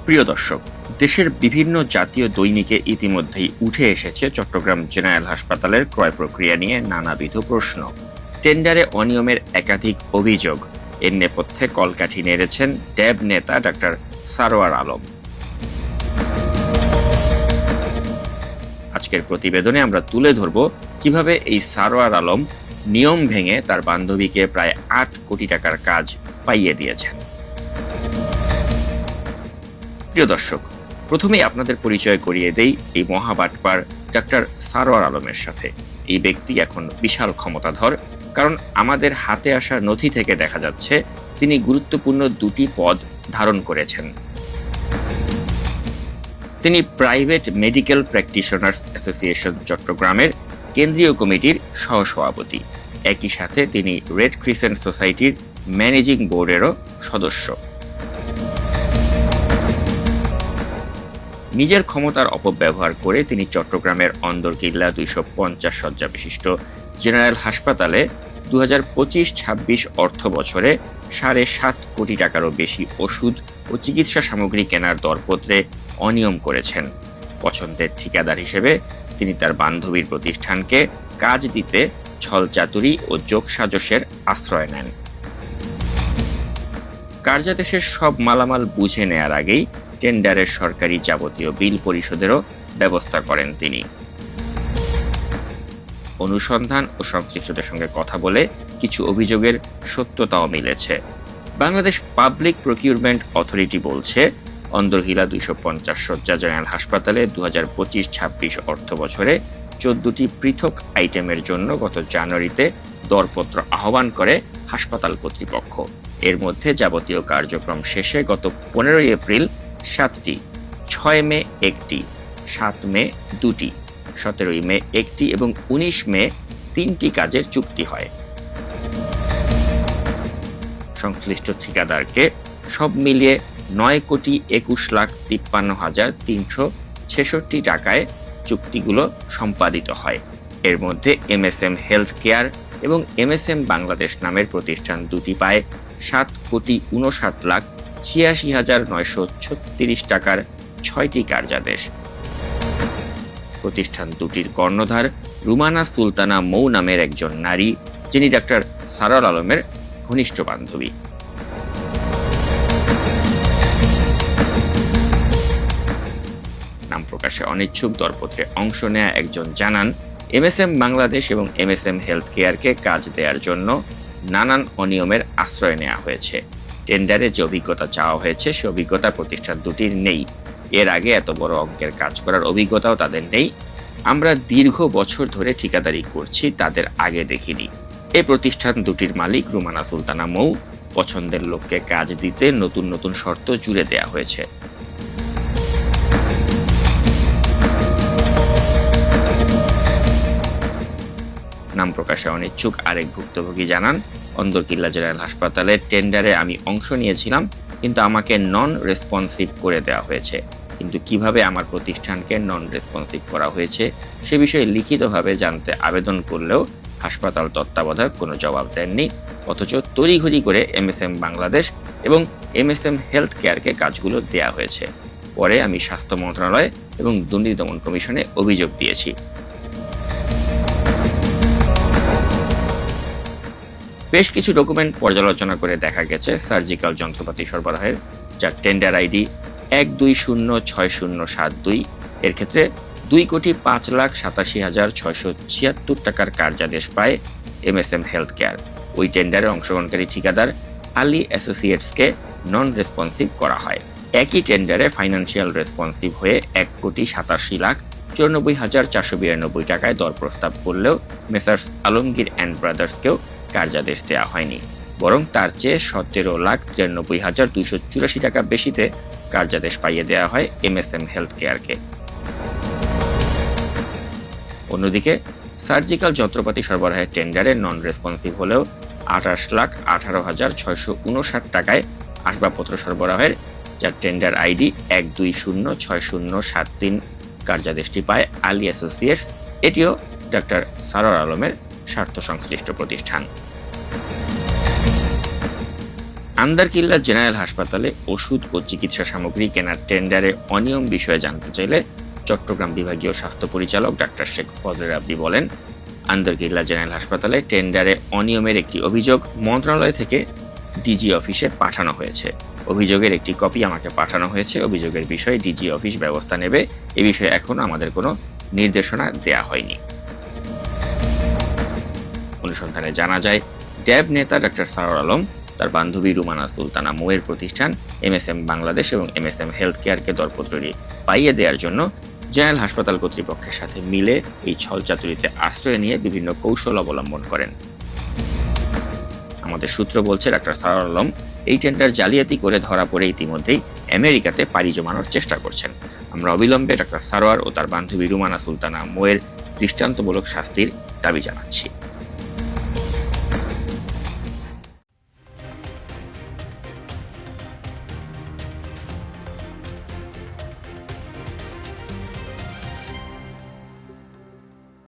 প্রিয় দর্শক, দেশের বিভিন্ন জাতীয় দৈনিকে ইতিমধ্যেই উঠে এসেছে চট্টগ্রাম জেনারেল হাসপাতালের ক্রয় প্রক্রিয়া নিয়ে নানাবিধ প্রশ্ন। টেন্ডারে অনিয়মের একাধিক অভিযোগ, এর নেপথ্যে কলকাঠি নেড়েছেন ড্যাব নেতা ডাক্তার সারোয়ার আলম। আজকের প্রতিবেদনে আমরা তুলে ধরব কিভাবে এই সারোয়ার আলম নিয়ম ভেঙে তার বান্ধবীকে প্রায় ৮ কোটি টাকার কাজ পাইয়ে দিয়েছেন। প্রিয় দর্শক, প্রথমেই আপনাদের পরিচয় করিয়ে দেই এই মহাবাটপার ডাক্তার সারোয়ার আলমের সাথে। এই ব্যক্তি এখন বিশাল ক্ষমতাধর, কারণ আমাদের হাতে আসা নথি থেকে দেখা যাচ্ছে তিনি গুরুত্বপূর্ণ দুটি পদ ধারণ করেছেন। তিনি প্রাইভেট মেডিকেল প্র্যাকটিশনার্স অ্যাসোসিয়েশন চট্টগ্রামের কেন্দ্রীয় কমিটির সহসভাপতি। একই সাথে তিনি রেড ক্রিসেন্ট সোসাইটির ম্যানেজিং বোর্ডেরও সদস্য। নিজের ক্ষমতার অপব্যবহার করে তিনি চট্টগ্রামের অন্দরকিল্লা 250 শয্যা বিশিষ্ট জেনারেল হাসপাতালে 2025-26 অর্থ বছরে 7.5 কোটি টাকারও বেশি ওষুধ ও চিকিৎসা সামগ্রী কেনার দরপত্রে অনিয়ম করেছেন। পছন্দের ঠিকাদার হিসেবে তিনি তার বান্ধবীর প্রতিষ্ঠানকে কাজ দিতে ছলচাতুরি ও যোগসাজশের আশ্রয় নেন। কার্যাদেশের সব মালামাল বুঝে নেয়ার আগেই টেন্ডারের সরকারি যাবতীয় বিল পরিশোধেরও ব্যবস্থা করেন তিনি। অনুসন্ধান ও সংশ্লিষ্টদের সঙ্গে কথা বলে কিছু অভিযোগের সত্যতাও মিলেছে। বাংলাদেশ পাবলিক প্রকিউরমেন্ট অথরিটি বলছে, অন্দরকিল্লা 250 শয্যা জেনারেল হাসপাতালে 2025-26 অর্থ বছরে 14টি পৃথক আইটেমের জন্য গত জানুয়ারিতে দরপত্র আহ্বান করে হাসপাতাল কর্তৃপক্ষ। এর মধ্যে যাবতীয় কার্যক্রম শেষে গত 15 এপ্রিল 7টি, 6 মে 1টি, 7 মে 2টি, 17 মে 1টি এবং 19 মে 3টি কাজের চুক্তি হয়। সংশ্লিষ্ট ঠিকাদারকে সব মিলিয়ে 9,21,53,366 টাকায় চুক্তিগুলো সম্পাদিত হয়। এর মধ্যে MSM হেলথ কেয়ার এবং MSM বাংলাদেশ নামের প্রতিষ্ঠান দুটি পায় 7,59,86,936 টাকার 6টি কার্যাদেশ। প্রতিষ্ঠান দুটির কর্ণধার রুমানা সুলতানা মৌ নামের একজন নারী, যিনি ডাক্তার সারোয়ার আলমের ঘনিষ্ঠ বান্ধবী। নাম প্রকাশে অনিচ্ছুক দরপত্রে অংশ নেয়া একজন জানান, MSM বাংলাদেশ এবং MSM হেলথ কেয়ারকে কাজ দেওয়ার জন্য নানান অনিয়মের আশ্রয় নেওয়া হয়েছে। টেন্ডারে যে অভিজ্ঞতা চাওয়া হয়েছে সে অভিজ্ঞতা প্রতিষ্ঠান দুটির নেই। এর আগে এত বড় অঙ্কের কাজ করার অভিজ্ঞতাও তাদের নেই। আমরা দীর্ঘ বছর ধরে ঠিকাদারি করছি, তাদের আগে দেখিনি। এই প্রতিষ্ঠান দুটির মালিক রুমানা সুলতানা মৌ। পছন্দের লোককে কাজ দিতে নতুন নতুন শর্ত জুড়ে দেওয়া হয়েছে। নাম প্রকাশে অনিচ্ছুক আরেক ভুক্তভোগী জানান, অন্দরকিল্লা জেনারেল হাসপাতালের টেন্ডারে আমি অংশ নিয়েছিলাম, কিন্তু আমাকে নন রেসপন্সিভ করে দেওয়া হয়েছে। কিন্তু কিভাবে আমার প্রতিষ্ঠানকে নন রেসপন্সিভ করা হয়েছে সে বিষয়ে লিখিতভাবে জানতে আবেদন করলেও হাসপাতাল তত্ত্বাবধায়ক কোনো জবাব দেননি। অথচ তড়িঘড়ি করে MSM বাংলাদেশ এবং MSM হেলথ কেয়ারকে কাজগুলো দেয়া হয়েছে। পরে আমি স্বাস্থ্য মন্ত্রণালয় এবং দুর্নীতি দমন কমিশনে অভিযোগ দিয়েছি। বেশ কিছু ডকুমেন্ট পর্যালোচনা করে দেখা গেছে সার্জিক্যাল যন্ত্রপাতি সরবরাহের, যার টেন্ডার আইডি 1206072, এর ক্ষেত্রে 2,05,87,676 টাকার কার্যাদেশ পায় MSM হেলথ কেয়ার। ওই টেন্ডারে অংশগ্রহণকারী ঠিকাদার আলী অ্যাসোসিয়েটসকে নন রেসপন্সিভ করা হয়। একই টেন্ডারে ফাইন্যান্সিয়াল রেসপন্সিভ হয়ে 1,87,94,492 টাকায় দর প্রস্তাব করলেও মেসার্স আলমগীর অ্যান্ড ব্রাদার্সকেও কার্যাদেশ দেওয়া হয়নি, বরং তার চেয়ে 17,93,284 টাকা বেশিতে কার্যাদেশ পাইয়ে দেওয়া হয় MSM হেলথ কেয়ারকে। অন্যদিকে সার্জিক্যাল যন্ত্রপাতি সরবরাহের টেন্ডারে নন রেসপন্সিভ হলেও 28,18,659 টাকায় আসবাবপত্র সরবরাহের, যার টেন্ডার আইডি 1206073 কার্যাদেশটি পায় আলী অ্যাসোসিয়েটস। এটিও ডাক্তার সারোয়ার আলমের স্বার্থ সংশ্লিষ্ট প্রতিষ্ঠান। আন্দারকিল্লা জেনারেল হাসপাতালে ওষুধ ও চিকিৎসা সামগ্রী কেনার টেন্ডারে অনিয়ম বিষয়ে জানতে চাইলে চট্টগ্রাম বিভাগীয় স্বাস্থ্য পরিচালক ডাক্তার শেখ ফজলে রাব্বি বলেন, আন্দারকিল্লা জেনারেল হাসপাতালে টেন্ডারে অনিয়মের একটি অভিযোগ মন্ত্রণালয় থেকে ডিজি অফিসে পাঠানো হয়েছে। অভিযোগের একটি কপি আমাকে পাঠানো হয়েছে। অভিযোগের বিষয়ে ডিজি অফিস ব্যবস্থা নেবে। এ বিষয়ে এখনো আমাদের কোনো নির্দেশনা দেয়া হয়নি। অনুসন্ধানে জানা যায়, ড্যাব নেতা ডাক্তার সারোয়ার আলম তার বান্ধবী রুমানা সুলতানা মোয়ের প্রতিষ্ঠান MSM বাংলাদেশ এবং MSM হেলথ কেয়ারকে দরপত্রটি পাইয়ে দেওয়ার জন্য জেনারেল হাসপাতাল কর্তৃপক্ষের সাথে মিলে এই ছলচাতুরিতে আশ্রয় নিয়ে বিভিন্ন কৌশল অবলম্বন করেন। আমাদের সূত্র বলছে, ডাক্তার সারোয়ার আলম এই টেন্ডার জালিয়াতি করে ধরা পড়ে ইতিমধ্যেই আমেরিকাতে পাড়ি জমানোর চেষ্টা করছেন। আমরা অবিলম্বে ডাক্তার সারোয়ার ও তার বান্ধবী রুমানা সুলতানা মোয়ের দৃষ্টান্তমূলক শাস্তির দাবি জানাচ্ছি।